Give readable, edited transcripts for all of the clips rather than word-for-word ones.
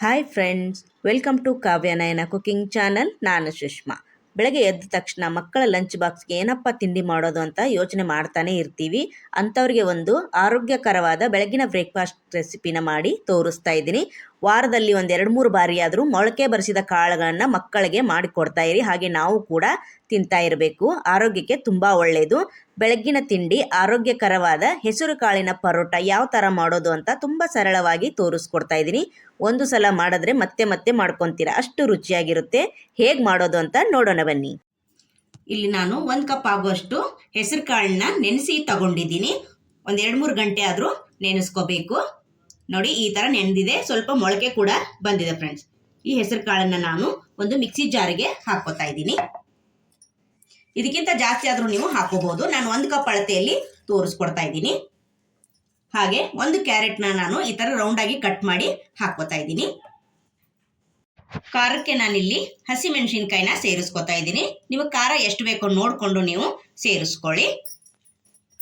Hi friends, welcome to Kavyanayana cooking channel. ನಾನು ಸುಷ್ಮಾ. ಬೆಳಗ್ಗೆ ಎದ್ದ ತಕ್ಷಣ ಮಕ್ಕಳ ಲಂಚ್ ಬಾಕ್ಸ್ಗೆ ಏನಪ್ಪ ತಿಂಡಿ ಮಾಡೋದು ಅಂತ ಯೋಚನೆ ಮಾಡ್ತಾನೆ ಇರ್ತೀವಿ. ಅಂಥವ್ರಿಗೆ ಒಂದು ಆರೋಗ್ಯಕರವಾದ ಬೆಳಗಿನ ಬ್ರೇಕ್ಫಾಸ್ಟ್ ರೆಸಿಪಿನ ಮಾಡಿ ತೋರಿಸ್ತಾ ಇದ್ದೀನಿ. ವಾರದಲ್ಲಿ ಒಂದು 2-3 ಬಾರಿ ಆದರೂ ಮೊಳಕೆ ಬರಿಸಿದ ಕಾಳುಗಳನ್ನು ಮಕ್ಕಳಿಗೆ ಮಾಡಿಕೊಡ್ತಾ ಇರಿ. ಹಾಗೆ ನಾವು ಕೂಡ ತಿಂತಾ ಇರಬೇಕು. ಆರೋಗ್ಯಕ್ಕೆ ತುಂಬ ಒಳ್ಳೆಯದು. ಬೆಳಗ್ಗಿನ ತಿಂಡಿ ಆರೋಗ್ಯಕರವಾದ ಹೆಸರು ಕಾಳಿನ ಪರೋಟ ಯಾವ ಥರ ಮಾಡೋದು ಅಂತ ತುಂಬ ಸರಳವಾಗಿ ತೋರಿಸ್ಕೊಡ್ತಾ ಇದ್ದೀನಿ. ಒಂದು ಸಲ ಮಾಡಿದ್ರೆ ಮತ್ತೆ ಮತ್ತೆ ಮಾಡ್ಕೊತೀರಾ, ಅಷ್ಟು ರುಚಿಯಾಗಿರುತ್ತೆ. ಹೇಗೆ ಮಾಡೋದು ಅಂತ ನೋಡೋಣ ಬನ್ನಿ. ಇಲ್ಲಿ ನಾನು 1 ಕಪ್ ಆಗುವಷ್ಟು ಹೆಸರು ಕಾಳನ್ನ ನೆನೆಸಿ ತಗೊಂಡಿದ್ದೀನಿ. ಒಂದು 2-3 ಗಂಟೆ ಆದರೂ ನೆನೆಸ್ಕೋಬೇಕು. ನೋಡಿ, ಈ ಥರ ನೆನೆದಿದೆ. ಸ್ವಲ್ಪ ಮೊಳಕೆ ಕೂಡ ಬಂದಿದೆ ಫ್ರೆಂಡ್ಸ್. ಈ ಹೆಸರು ಕಾಳನ್ನು ನಾನು ಒಂದು ಮಿಕ್ಸಿ ಜಾರಿಗೆ ಹಾಕೋತಾ ಇದ್ದೀನಿ. ಇದಕ್ಕಿಂತ ಜಾಸ್ತಿ ಆದರೂ ನೀವು ಹಾಕೋಬಹುದು. ನಾನು 1 ಕಪ್ ಅಳತೆಯಲ್ಲಿ ತೋರಿಸ್ಕೊಡ್ತಾ ಇದ್ದೀನಿ. ಹಾಗೆ 1 ಕ್ಯಾರೆಟ್ನ ನಾನು ಈ ಥರ ರೌಂಡಾಗಿ ಕಟ್ ಮಾಡಿ ಹಾಕೋತಾ ಇದ್ದೀನಿ. ಖಾರಕ್ಕೆ ನಾನಿಲ್ಲಿ ಹಸಿಮೆಣಸಿನ್ಕಾಯಿನ ಸೇರಿಸ್ಕೊತಾ ಇದ್ದೀನಿ. ನೀವು ಖಾರ ಎಷ್ಟು ಬೇಕೋ ನೋಡಿಕೊಂಡು ನೀವು ಸೇರಿಸ್ಕೊಳ್ಳಿ.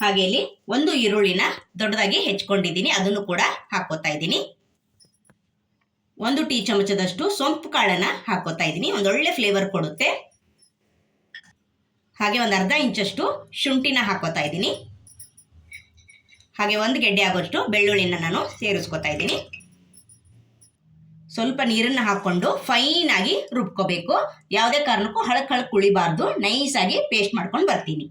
ಹಾಗೆ ಇಲ್ಲಿ 1 ಈರುಳ್ಳಿನ ದೊಡ್ಡದಾಗಿ ಹೆಚ್ಕೊಂಡಿದ್ದೀನಿ, ಅದನ್ನು ಕೂಡ ಹಾಕೋತಾ ಇದ್ದೀನಿ. 1 ಟೀ ಚಮಚದಷ್ಟು ಸೊಂಪು ಕಾಳನ್ನ ಹಾಕೋತಾ ಇದ್ದೀನಿ, ಒಂದೊಳ್ಳೆ ಫ್ಲೇವರ್ ಕೊಡುತ್ತೆ. ಹಾಗೆ ಒಂದು ಅರ್ಧ ಇಂಚಷ್ಟು ಶುಂಠಿನ ಹಾಕೋತಾ ಇದ್ದೀನಿ. ಹಾಗೆ 1 ಗೆಡ್ಡೆ ಆಗೋಷ್ಟು ಬೆಳ್ಳುಳ್ಳಿನ ನಾನು ಸೇರಿಸ್ಕೊತಾ ಇದ್ದೀನಿ. ಸ್ವಲ್ಪ ನೀರನ್ನು ಹಾಕ್ಕೊಂಡು ಫೈನ್ ಆಗಿ ರುಬ್ಕೋಬೇಕು. ಯಾವುದೇ ಕಾರಣಕ್ಕೂ ಹಳಕ್ ಉಳಿಬಾರ್ದು. ನೈಸಾಗಿ ಪೇಸ್ಟ್ ಮಾಡ್ಕೊಂಡು ಬರ್ತೀನಿ.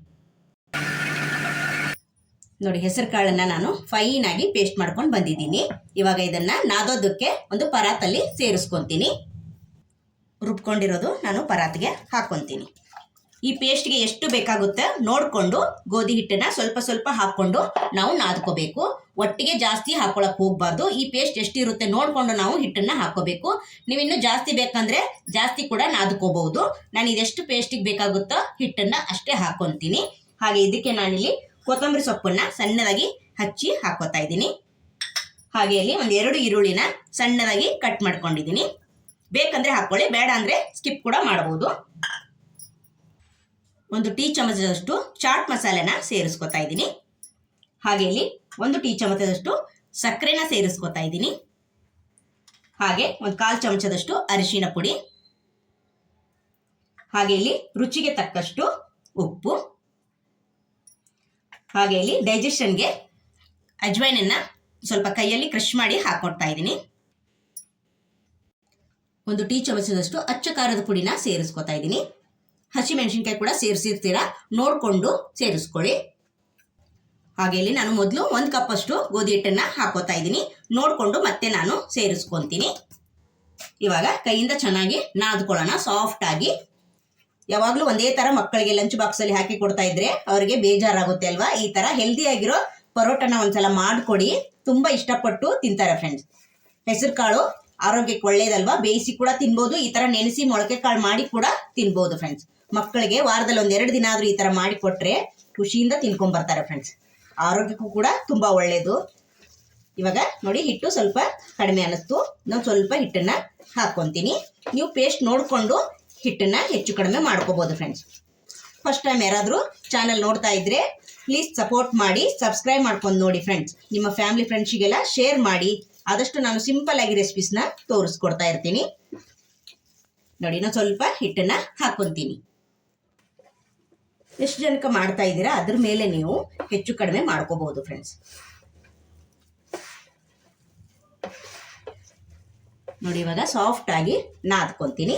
ನೋಡಿ, ಹೆಸರು ಕಾಳನ್ನ ನಾನು ಫೈನ್ ಆಗಿ ಪೇಸ್ಟ್ ಮಾಡ್ಕೊಂಡು ಬಂದಿದ್ದೀನಿ. ಇವಾಗ ಇದನ್ನ ನಾದೋದಕ್ಕೆ ಒಂದು ಪರಾತಲ್ಲಿ ಸೇರಿಸ್ಕೊತೀನಿ. ರುಬ್ಕೊಂಡಿರೋದು ನಾನು ಪರಾತಿಗೆ ಹಾಕ್ಕೊತೀನಿ. ಈ ಪೇಸ್ಟ್ಗೆ ಎಷ್ಟು ಬೇಕಾಗುತ್ತೆ ನೋಡಿಕೊಂಡು ಗೋಧಿ ಹಿಟ್ಟನ್ನ ಸ್ವಲ್ಪ ಸ್ವಲ್ಪ ಹಾಕ್ಕೊಂಡು ನಾವು ನಾದ್ಕೋಬೇಕು. ಒಟ್ಟಿಗೆ ಜಾಸ್ತಿ ಹಾಕೊಳಕ್ ಹೋಗ್ಬಾರ್ದು. ಈ ಪೇಸ್ಟ್ ಎಷ್ಟಿರುತ್ತೆ ನೋಡಿಕೊಂಡು ನಾವು ಹಿಟ್ಟನ್ನ ಹಾಕೋಬೇಕು. ನೀವು ಇನ್ನೂ ಜಾಸ್ತಿ ಬೇಕಂದ್ರೆ ಜಾಸ್ತಿ ಕೂಡ ನಾದ್ಕೋಬಹುದು. ನಾನು ಇದೆಷ್ಟು ಪೇಸ್ಟಿಗೆ ಬೇಕಾಗುತ್ತೋ ಹಿಟ್ಟನ್ನ ಅಷ್ಟೇ ಹಾಕೊತೀನಿ. ಹಾಗೆ ಇದಕ್ಕೆ ನಾನಿಲ್ಲಿ ಕೊತ್ತಂಬರಿ ಸೊಪ್ಪನ್ನ ಸಣ್ಣದಾಗಿ ಹಚ್ಚಿ ಹಾಕೋತಾ ಇದ್ದೀನಿ. ಹಾಗೆ ಇಲ್ಲಿ ಒಂದು 2 ಈರುಳ್ಳಿನ ಸಣ್ಣದಾಗಿ ಕಟ್ ಮಾಡ್ಕೊಂಡಿದ್ದೀನಿ. ಬೇಕಂದ್ರೆ ಹಾಕೊಳ್ಳಿ, ಬೇಡ ಅಂದ್ರೆ ಸ್ಕಿಪ್ ಕೂಡ ಮಾಡಬಹುದು. 1 ಟೀ ಚಮಚದಷ್ಟು ಚಾಟ್ ಮಸಾಲೆನ ಸೇರಿಸ್ಕೊತಾ ಇದ್ದೀನಿ. ಹಾಗೆ ಇಲ್ಲಿ 1 ಟೀ ಚಮಚದಷ್ಟು ಸಕ್ಕರೆನ ಸೇರಿಸ್ಕೊತಾ ಇದ್ದೀನಿ. ಹಾಗೆ ಒಂದು 1/4 ಚಮಚದಷ್ಟು ಅರಿಶಿನ ಪುಡಿ. ಹಾಗೆ ಇಲ್ಲಿ ರುಚಿಗೆ ತಕ್ಕಷ್ಟು ಉಪ್ಪು. ಹಾಗೆ ಇಲ್ಲಿ ಡೈಜೆಷನ್ಗೆ ಅಜ್ವೈನನ್ನ ಸ್ವಲ್ಪ ಕೈಯಲ್ಲಿ ಕ್ರಷ್ ಮಾಡಿ ಹಾಕೊಡ್ತಾ ಇದ್ದೀನಿ. 1 ಟೀ ಚಮಚದಷ್ಟು ಅಚ್ಚ ಖಾರದ ಪುಡಿನ ಸೇರಿಸ್ಕೊತಾ ಇದ್ದೀನಿ. ಹಸಿಮೆಣಸಿನ್ಕಾಯಿ ಕೂಡ ಸೇರಿಸಿರ್ತೀರಾ, ನೋಡಿಕೊಂಡು ಸೇರಿಸ್ಕೊಳ್ಳಿ. ಹಾಗೆ ಇಲ್ಲಿ ನಾನು ಮೊದಲು 1 ಕಪ್ ಅಷ್ಟು ಗೋಧಿ ಹಿಟ್ಟನ್ನ ಹಾಕೋತಾ ಇದ್ದೀನಿ. ನೋಡಿಕೊಂಡು ಮತ್ತೆ ನಾನು ಸೇರಿಸ್ಕೊತೀನಿ. ಇವಾಗ ಕೈಯಿಂದ ಚೆನ್ನಾಗಿ ನಾದ್ಕೊಳ್ಳೋಣ ಸಾಫ್ಟ್ ಆಗಿ. ಯಾವಾಗಲೂ ಒಂದೇ ಥರ ಮಕ್ಕಳಿಗೆ ಲಂಚ್ ಬಾಕ್ಸಲ್ಲಿ ಹಾಕಿ ಕೊಡ್ತಾ ಇದ್ರೆ ಅವರಿಗೆ ಬೇಜಾರಾಗುತ್ತೆ ಅಲ್ವಾ? ಈ ಥರ ಹೆಲ್ದಿ ಆಗಿರೋ ಪರೋಟನ ಒಂದ್ಸಲ ಮಾಡಿಕೊಡಿ, ತುಂಬ ಇಷ್ಟಪಟ್ಟು ತಿಂತಾರೆ ಫ್ರೆಂಡ್ಸ್. ಹೆಸರು ಕಾಳು ಆರೋಗ್ಯಕ್ಕೆ ಒಳ್ಳೇದಲ್ವಾ? ಬೇಯಿಸಿ ಕೂಡ ತಿನ್ಬೋದು, ಈ ಥರ ನೆನೆಸಿ ಮೊಳಕೆ ಕಾಳು ಮಾಡಿ ಕೂಡ ತಿನ್ಬೋದು ಫ್ರೆಂಡ್ಸ್. ಮಕ್ಕಳಿಗೆ ವಾರದಲ್ಲಿ 1-2 ದಿನ ಆದರೂ ಈ ಥರ ಮಾಡಿಕೊಟ್ರೆ ಖುಷಿಯಿಂದ ತಿನ್ಕೊಂಡ್ಬರ್ತಾರೆ ಫ್ರೆಂಡ್ಸ್. ಆರೋಗ್ಯಕ್ಕೂ ಕೂಡ ತುಂಬ ಒಳ್ಳೆಯದು. ಇವಾಗ ನೋಡಿ, ಹಿಟ್ಟು ಸ್ವಲ್ಪ ಕಡಿಮೆ ಅನ್ನಿಸ್ತು. ನಾನು ಸ್ವಲ್ಪ ಹಿಟ್ಟನ್ನು ಹಾಕ್ಕೊತೀನಿ. ನೀವು ಪೇಸ್ಟ್ ನೋಡಿಕೊಂಡು ಹಿಟ್ಟನ್ನು ಹೆಚ್ಚು ಕಡಿಮೆ ಮಾಡ್ಕೋಬೋದು ಫ್ರೆಂಡ್ಸ್. ಫಸ್ಟ್ ಟೈಮ್ ಯಾರಾದರೂ ಚಾನಲ್ ನೋಡ್ತಾ ಇದ್ರೆ ಪ್ಲೀಸ್ ಸಪೋರ್ಟ್ ಮಾಡಿ, ಸಬ್ಸ್ಕ್ರೈಬ್ ಮಾಡ್ಕೊಂಡು ನೋಡಿ ಫ್ರೆಂಡ್ಸ್. ನಿಮ್ಮ ಫ್ಯಾಮಿಲಿ ಫ್ರೆಂಡ್ಸಿಗೆಲ್ಲ ಶೇರ್ ಮಾಡಿ. ಆದಷ್ಟು ನಾನು ಸಿಂಪಲ್ ಆಗಿ ರೆಸಿಪೀಸ್ನ ತೋರಿಸ್ಕೊಡ್ತಾ ಇರ್ತೀನಿ. ನೋಡಿ, ನಾನು ಸ್ವಲ್ಪ ಹಿಟ್ಟನ್ನು ಹಾಕ್ಕೊತೀನಿ. ಎಷ್ಟು ಜನಕ್ಕೆ ಮಾಡ್ತಾ ಇದ್ದೀರಾ ಅದ್ರ ಮೇಲೆ ನೀವು ಹೆಚ್ಚು ಕಡಿಮೆ ಮಾಡ್ಕೋಬಹುದು ಫ್ರೆಂಡ್ಸ್. ನೋಡಿ, ಇವಾಗ ಸಾಫ್ಟ್ ಆಗಿ ನಾದ್ಕೊತೀನಿ.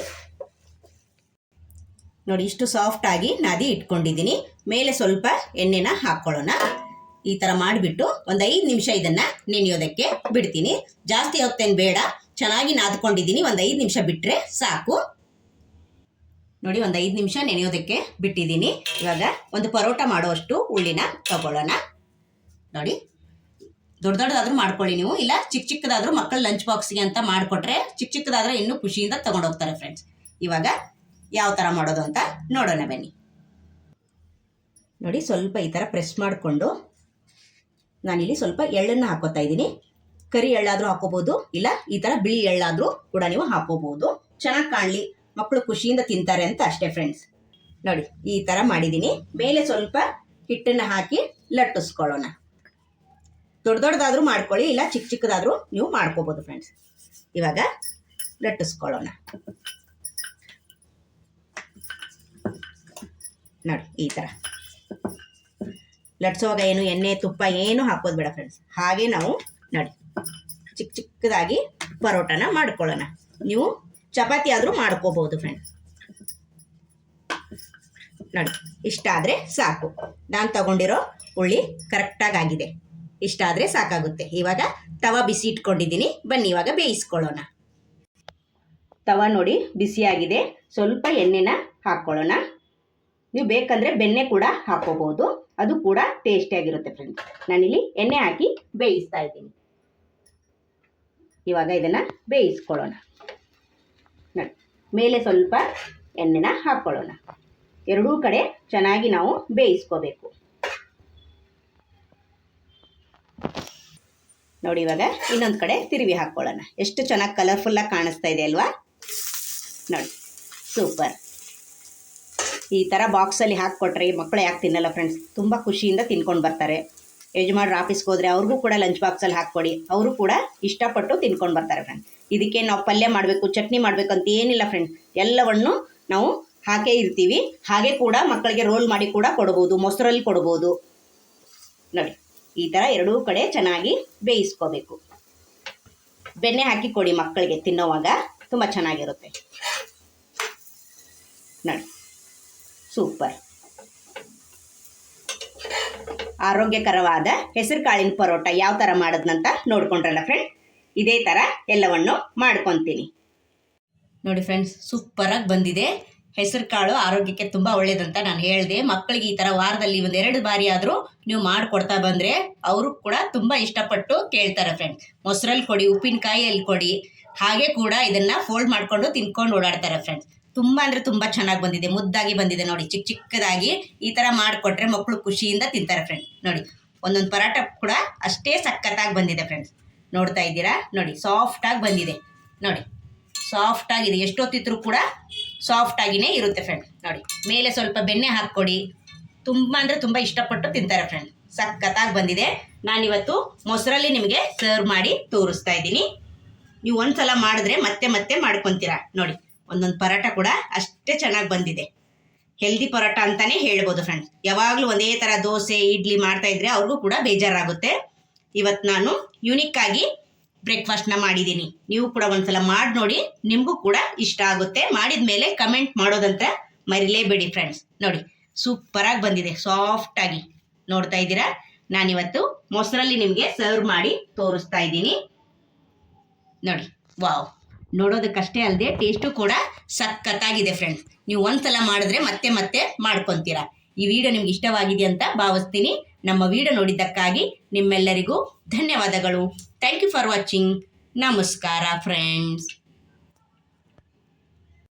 ನೋಡಿ, ಇಷ್ಟು ಸಾಫ್ಟ್ ಆಗಿ ನಾದಿ ಇಟ್ಕೊಂಡಿದ್ದೀನಿ. ಮೇಲೆ ಸ್ವಲ್ಪ ಎಣ್ಣೆನ ಹಾಕ್ಕೊಳ್ಳೋಣ. ಈ ಥರ ಮಾಡಿಬಿಟ್ಟು ಒಂದು 5 ನಿಮಿಷ ಇದನ್ನು ನೆನೆಯೋದಕ್ಕೆ ಬಿಡ್ತೀನಿ. ಜಾಸ್ತಿ ಹೊತ್ತೇನು ಬೇಡ, ಚೆನ್ನಾಗಿ ನಾದ್ಕೊಂಡಿದ್ದೀನಿ. ಒಂದು 5 ನಿಮಿಷ ಬಿಟ್ಟರೆ ಸಾಕು. ನೋಡಿ, ಒಂದು 5 ನಿಮಿಷ ನೆನೆಯೋದಕ್ಕೆ ಬಿಟ್ಟಿದ್ದೀನಿ. ಇವಾಗ ಒಂದು ಪರೋಟ ಮಾಡುವಷ್ಟು ಉಳ್ಳಿನ ತಗೊಳ್ಳೋಣ. ನೋಡಿ, ದೊಡ್ಡದಾದ್ರೂ ಮಾಡ್ಕೊಳ್ಳಿ ನೀವು, ಇಲ್ಲ ಚಿಕ್ಕದಾದ್ರೂ ಮಕ್ಕಳ ಲಂಚ್ ಬಾಕ್ಸ್ಗೆ ಅಂತ ಮಾಡಿಕೊಟ್ರೆ ಚಿಕ್ಕದಾದ್ರೆ ಇನ್ನೂ ಖುಷಿಯಿಂದ ತಗೊಂಡೋಗ್ತಾರೆ ಫ್ರೆಂಡ್ಸ್. ಇವಾಗ ಯಾವ ಥರ ಮಾಡೋದು ಅಂತ ನೋಡೋಣ ಬನ್ನಿ. ನೋಡಿ, ಸ್ವಲ್ಪ ಈ ಥರ ಪ್ರೆಸ್ ಮಾಡಿಕೊಂಡು ನಾನಿಲ್ಲಿ ಸ್ವಲ್ಪ ಎಳ್ಳನ್ನು ಹಾಕೋತಾ ಇದ್ದೀನಿ. ಕರಿ ಎಳ್ಳಾದರೂ ಹಾಕೋಬಹುದು, ಇಲ್ಲ ಈ ಥರ ಬಿಳಿ ಎಳ್ಳಾದರೂ ಕೂಡ ನೀವು ಹಾಕೋಬಹುದು. ಚೆನ್ನಾಗಿ ಕಾಣಲಿ, ಮಕ್ಕಳು ಖುಷಿಯಿಂದ ತಿಂತಾರೆ ಅಂತ ಅಷ್ಟೇ ಫ್ರೆಂಡ್ಸ್. ನೋಡಿ, ಈ ಥರ ಮಾಡಿದ್ದೀನಿ. ಮೇಲೆ ಸ್ವಲ್ಪ ಹಿಟ್ಟನ್ನು ಹಾಕಿ ಲಟ್ಟಿಸ್ಕೊಳ್ಳೋಣ. ದೊಡ್ಡದಾದ್ರೂ ಮಾಡ್ಕೊಳ್ಳಿ, ಇಲ್ಲ ಚಿಕ್ಕದಾದ್ರೂ ನೀವು ಮಾಡ್ಕೋಬಹುದು ಫ್ರೆಂಡ್ಸ್. ಇವಾಗ ಲಟ್ಟಿಸ್ಕೊಳ್ಳೋಣ. ನೋಡಿ ಈ ಥರ ಲಟ್ಸೋವಾಗ ಏನು ಎಣ್ಣೆ ತುಪ್ಪ ಏನು ಹಾಕೋದು ಬೇಡ ಫ್ರೆಂಡ್ಸ್. ಹಾಗೆ ನಾವು ನೋಡಿ ಚಿಕ್ಕ ಚಿಕ್ಕದಾಗಿ ಪರೋಟನ ಮಾಡ್ಕೊಳ್ಳೋಣ. ನೀವು ಚಪಾತಿ ಆದರೂ ಮಾಡ್ಕೋಬೋದು ಫ್ರೆಂಡ್ಸ್. ನೋಡಿ ಇಷ್ಟ ಆದರೆ ಸಾಕು. ನಾನು ತಗೊಂಡಿರೋ ಉಳ್ಳಿ ಕರೆಕ್ಟಾಗಿ ಆಗಿದೆ. ಇಷ್ಟ ಆದರೆ ಸಾಕಾಗುತ್ತೆ. ಇವಾಗ ತವ ಬಿಸಿ ಇಟ್ಕೊಂಡಿದ್ದೀನಿ. ಬನ್ನಿ ಇವಾಗ ಬೇಯಿಸ್ಕೊಳ್ಳೋಣ. ತವ ನೋಡಿ ಬಿಸಿಯಾಗಿದೆ. ಸ್ವಲ್ಪ ಎಣ್ಣೆನ ಹಾಕ್ಕೊಳ್ಳೋಣ. ನೀವು ಬೇಕಂದರೆ ಬೆಣ್ಣೆ ಕೂಡ ಹಾಕೋಬಹುದು, ಅದು ಕೂಡ ಟೇಸ್ಟಿಯಾಗಿರುತ್ತೆ ಫ್ರೆಂಡ್ಸ್. ನಾನಿಲ್ಲಿ ಎಣ್ಣೆ ಹಾಕಿ ಬೇಯಿಸ್ತಾ ಇದ್ದೀನಿ. ಇವಾಗ ಇದನ್ನು ಬೇಯಿಸ್ಕೊಳ್ಳೋಣ. ನೋಡಿ ಮೇಲೆ ಸ್ವಲ್ಪ ಎಣ್ಣೆನ ಹಾಕ್ಕೊಳ್ಳೋಣ. ಎರಡೂ ಕಡೆ ಚೆನ್ನಾಗಿ ನಾವು ಬೇಯಿಸ್ಕೋಬೇಕು. ನೋಡಿ ಇವಾಗ ಇನ್ನೊಂದು ಕಡೆ ತಿರುವಿ ಹಾಕ್ಕೊಳ್ಳೋಣ. ಎಷ್ಟು ಚೆನ್ನಾಗಿ ಕಲರ್ಫುಲ್ಲಾಗಿ ಕಾಣಿಸ್ತಾ ಇದೆ ಅಲ್ವಾ? ನೋಡಿ ಸೂಪರ್. ಈ ಥರ ಬಾಕ್ಸಲ್ಲಿ ಹಾಕ್ಕೊಟ್ರೆ ಮಕ್ಕಳು ಯಾಕೆ ತಿನ್ನಲ್ಲ ಫ್ರೆಂಡ್ಸ್? ತುಂಬ ಖುಷಿಯಿಂದ ತಿನ್ಕೊಂಡು ಬರ್ತಾರೆ. ಯಜಮಾನ್ರು ಆಫೀಸ್ಗೆ ಹೋದರೆ ಅವ್ರಿಗೂ ಕೂಡ ಲಂಚ್ ಬಾಕ್ಸಲ್ಲಿ ಹಾಕ್ಕೊಡಿ, ಅವರು ಕೂಡ ಇಷ್ಟಪಟ್ಟು ತಿನ್ಕೊಂಡು ಬರ್ತಾರೆ ಫ್ರೆಂಡ್ಸ್. ಇದಕ್ಕೆ ನಾವು ಪಲ್ಯ ಮಾಡಬೇಕು, ಚಟ್ನಿ ಮಾಡಬೇಕು ಅಂತ ಏನಿಲ್ಲ ಫ್ರೆಂಡ್ಸ್. ಎಲ್ಲವನ್ನು ನಾವು ಹಾಕೇ ಇರ್ತೀವಿ. ಹಾಗೆ ಕೂಡ ಮಕ್ಕಳಿಗೆ ರೋಲ್ ಮಾಡಿ ಕೂಡ ಕೊಡ್ಬೋದು, ಮೊಸರಲ್ಲಿ ಕೊಡ್ಬೋದು. ನೋಡಿ ಈ ಥರ ಎರಡೂ ಕಡೆ ಚೆನ್ನಾಗಿ ಬೇಯಿಸ್ಕೋಬೇಕು. ಬೆಣ್ಣೆ ಹಾಕಿ ಕೊಡಿ ಮಕ್ಕಳಿಗೆ ತಿನ್ನೋವಾಗ, ತುಂಬ ಚೆನ್ನಾಗಿರುತ್ತೆ. ನೋಡಿ ಸೂಪರ್. ಆರೋಗ್ಯಕರವಾದ ಹೆಸರು ಕಾಳಿನ ಪರೋಟ ಯಾವ ಥರ ಮಾಡೋದಂತ ನೋಡ್ಕೊಂಡ್ರಲ್ಲ ಫ್ರೆಂಡ್. ಇದೇ ಥರ ಎಲ್ಲವನ್ನು ಮಾಡ್ಕೊತೀನಿ. ನೋಡಿ ಫ್ರೆಂಡ್ಸ್ ಸೂಪರಾಗಿ ಬಂದಿದೆ. ಹೆಸರು ಕಾಳು ಆರೋಗ್ಯಕ್ಕೆ ತುಂಬ ಒಳ್ಳೇದಂತ ನಾನು ಹೇಳಿದೆ. ಮಕ್ಕಳಿಗೆ ಈ ಥರ ವಾರದಲ್ಲಿ 1-2 ಬಾರಿ ಆದರೂ ನೀವು ಮಾಡಿಕೊಡ್ತಾ ಬಂದರೆ ಅವರು ಕೂಡ ತುಂಬ ಇಷ್ಟಪಟ್ಟು ಕೇಳ್ತಾರೆ ಫ್ರೆಂಡ್ಸ್. ಮೊಸರಲ್ಲಿ ಕೊಡಿ, ಉಪ್ಪಿನಕಾಯಿಯಲ್ಲಿ ಕೊಡಿ. ಹಾಗೆ ಕೂಡ ಇದನ್ನು ಫೋಲ್ಡ್ ಮಾಡಿಕೊಂಡು ತಿನ್ಕೊಂಡು ಓಡಾಡ್ತಾರೆ ಫ್ರೆಂಡ್ಸ್. ತುಂಬ ಅಂದರೆ ತುಂಬ ಚೆನ್ನಾಗಿ ಬಂದಿದೆ, ಮುದ್ದಾಗಿ ಬಂದಿದೆ. ನೋಡಿ ಚಿಕ್ಕ ಚಿಕ್ಕದಾಗಿ ಈ ಥರ ಮಾಡಿಕೊಟ್ರೆ ಮಕ್ಕಳು ಖುಷಿಯಿಂದ ತಿಂತಾರೆ ಫ್ರೆಂಡ್ಸ್. ನೋಡಿ ಒಂದೊಂದು ಪರಾಟ ಕೂಡ ಅಷ್ಟೇ ಸಖತ್ತಾಗಿ ಬಂದಿದೆ ಫ್ರೆಂಡ್ಸ್. ನೋಡ್ತಾ ಇದ್ದೀರಾ? ನೋಡಿ ಸಾಫ್ಟಾಗಿ ಬಂದಿದೆ. ನೋಡಿ ಸಾಫ್ಟಾಗಿದೆ. ಎಷ್ಟೊತ್ತಿದ್ರೂ ಕೂಡ ಸಾಫ್ಟಾಗಿಯೇ ಇರುತ್ತೆ ಫ್ರೆಂಡ್ಸ್. ನೋಡಿ ಮೇಲೆ ಸ್ವಲ್ಪ ಬೆಣ್ಣೆ ಹಾಕ್ಕೊಡಿ. ತುಂಬ ಅಂದರೆ ತುಂಬ ಇಷ್ಟಪಟ್ಟು ತಿಂತಾರೆ ಫ್ರೆಂಡ್ಸ್. ಸಖತ್ತಾಗಿ ಬಂದಿದೆ. ನಾನಿವತ್ತು ಮೊಸರಲ್ಲಿ ನಿಮಗೆ ಸರ್ವ್ ಮಾಡಿ ತೋರಿಸ್ತಾ ಇದ್ದೀನಿ. ನೀವು ಒಂದು ಸಲ ಮಾಡಿದ್ರೆ ಮತ್ತೆ ಮತ್ತೆ ಮಾಡ್ಕೊತೀರಾ. ನೋಡಿ ಒಂದೊಂದು ಪರೋಟ ಕೂಡ ಅಷ್ಟೇ ಚೆನ್ನಾಗಿ ಬಂದಿದೆ. ಹೆಲ್ದಿ ಪರೋಟ ಅಂತಲೇ ಹೇಳ್ಬೋದು ಫ್ರೆಂಡ್ಸ್. ಯಾವಾಗಲೂ ಒಂದೇ ಥರ ದೋಸೆ ಇಡ್ಲಿ ಮಾಡ್ತಾಯಿದ್ರೆ ಅವ್ರಿಗೂ ಕೂಡ ಬೇಜಾರಾಗುತ್ತೆ. ಇವತ್ತು ನಾನು ಯುನಿಕ್ಕಾಗಿ ಬ್ರೇಕ್ಫಾಸ್ಟ್ನ ಮಾಡಿದ್ದೀನಿ. ನೀವು ಕೂಡ ಒಂದ್ಸಲ ಮಾಡಿ ನೋಡಿ, ನಿಮಗೂ ಕೂಡ ಇಷ್ಟ ಆಗುತ್ತೆ. ಮಾಡಿದ ಮೇಲೆ ಕಮೆಂಟ್ ಮಾಡೋದಂತ ಮರಿಲೇಬೇಡಿ ಫ್ರೆಂಡ್ಸ್. ನೋಡಿ ಸೂಪರಾಗಿ ಬಂದಿದೆ, ಸಾಫ್ಟಾಗಿ. ನೋಡ್ತಾ ಇದ್ದೀರಾ? ನಾನಿವತ್ತು ಮೊಸರಲ್ಲಿ ನಿಮಗೆ ಸರ್ವ್ ಮಾಡಿ ತೋರಿಸ್ತಾ ಇದ್ದೀನಿ. ನೋಡಿ ವಾವ್, ನೋಡೋದಕ್ಕಷ್ಟೇ ಅಲ್ಲದೆ ಟೇಸ್ಟು ಕೂಡ ಸಖತ್ತಾಗಿದೆ ಫ್ರೆಂಡ್ಸ್. ನೀವು ಒಂದ್ಸಲ ಮಾಡಿದ್ರೆ ಮತ್ತೆ ಮತ್ತೆ ಮಾಡ್ಕೊತೀರಾ. ಈ ವಿಡಿಯೋ ನಿಮ್ಗೆ ಇಷ್ಟವಾಗಿದೆ ಅಂತ ಭಾವಿಸ್ತೀನಿ. ನಮ್ಮ ವಿಡಿಯೋ ನೋಡಿದ್ದಕ್ಕಾಗಿ ನಿಮ್ಮೆಲ್ಲರಿಗೂ ಧನ್ಯವಾದಗಳು. Thank you for watching. ನಮಸ್ಕಾರ ಫ್ರೆಂಡ್ಸ್.